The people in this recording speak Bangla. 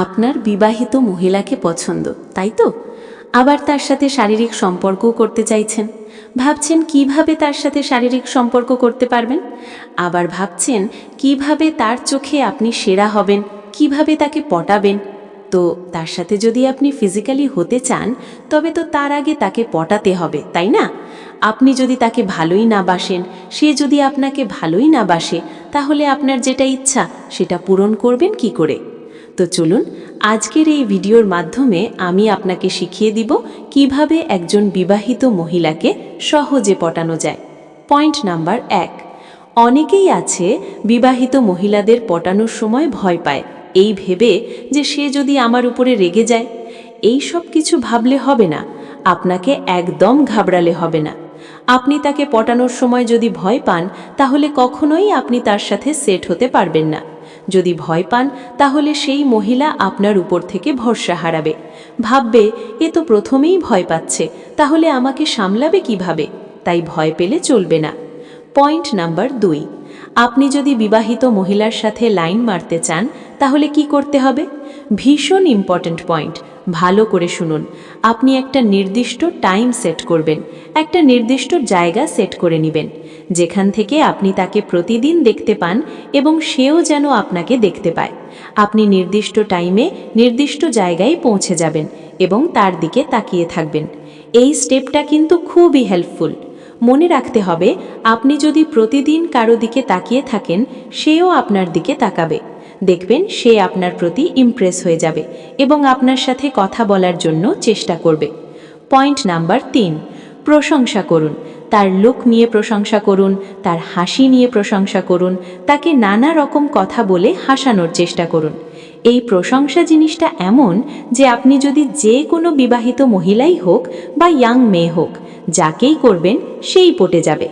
আপনার বিবাহিত মহিলাকে পছন্দ, তাই তো? আবার তার সাথে শারীরিক সম্পর্কও করতে চাইছেন। ভাবছেন কিভাবে তার সাথে শারীরিক সম্পর্ক করতে পারবেন। আবার ভাবছেন কিভাবে তার চোখে আপনি সেরা হবেন, কিভাবে তাকে পটাবেন। তো তার সাথে যদি আপনি ফিজিক্যালি হতে চান, তবে তো তার আগে তাকে পটাতে হবে, তাই না? আপনি যদি তাকে ভালোই না বাসেন, সে যদি আপনাকে ভালোই না বাসে, তাহলে আপনার যেটা ইচ্ছা সেটা পূরণ করবেন কি করে? তো চলুন, আজকের এই ভিডিওর মাধ্যমে আমি আপনাকে শিখিয়ে দিব কিভাবে একজন বিবাহিত মহিলাকে সহজে পটানো যায়। Point number 1। অনেকেই আছে বিবাহিত মহিলাদের পটানোর সময় ভয় পায়, এই ভেবে যে সে যদি আমার উপরে রেগে যায়। এই সব কিছু ভাবলে হবে না, আপনাকে একদম ঘাবড়ালে হবে না। আপনি তাকে পটানোর সময় যদি ভয় পান, তাহলে কখনোই আপনি তার সাথে সেট হতে পারবেন না। যদি ভয় পান, তাহলে সেই মহিলা আপনার উপর থেকে ভরসা হারাবে, ভাববে এ তো প্রথমেই ভয় পাচ্ছে, তাহলে আমাকে সামলাবে কিভাবে? তাই ভয় পেলে চলবে না। Point number 2। আপনি যদি বিবাহিত মহিলার সাথে লাইন মারতে চান, তাহলে কি করতে হবে? ভীষণ ইম্পর্ট্যান্ট পয়েন্ট, ভালো করে শুনুন। আপনি একটা নির্দিষ্ট টাইম সেট করবেন, একটা নির্দিষ্ট জায়গা সেট করে নেবেন, যেখান থেকে আপনি তাকে প্রতিদিন দেখতে পান এবং সেও যেন আপনাকে দেখতে পায়। আপনি নির্দিষ্ট টাইমে নির্দিষ্ট জায়গায় পৌঁছে যাবেন এবং তার দিকে তাকিয়ে থাকবেন। এই স্টেপটা কিন্তু খুবই হেল্পফুল। মনে রাখতে হবে, আপনি যদি প্রতিদিন কারো দিকে তাকিয়ে থাকেন, সেও আপনার দিকে তাকাবে। দেখবেন সে আপনার প্রতি ইমপ্রেস হয়ে যাবে এবং আপনার সাথে কথা বলার জন্য চেষ্টা করবে। Point number 3। প্রশংসা করুন। তার লুক নিয়ে প্রশংসা করুন, তার হাসি নিয়ে প্রশংসা করুন, তাকে নানা রকম কথা বলে হাসানোর চেষ্টা করুন। এই প্রশংসা জিনিসটা এমন যে আপনি যদি যে কোনো বিবাহিত মহিলাই হোক বা ইয়াং মেয়ে হোক, যাকেই করবেন সেই পটে যাবে।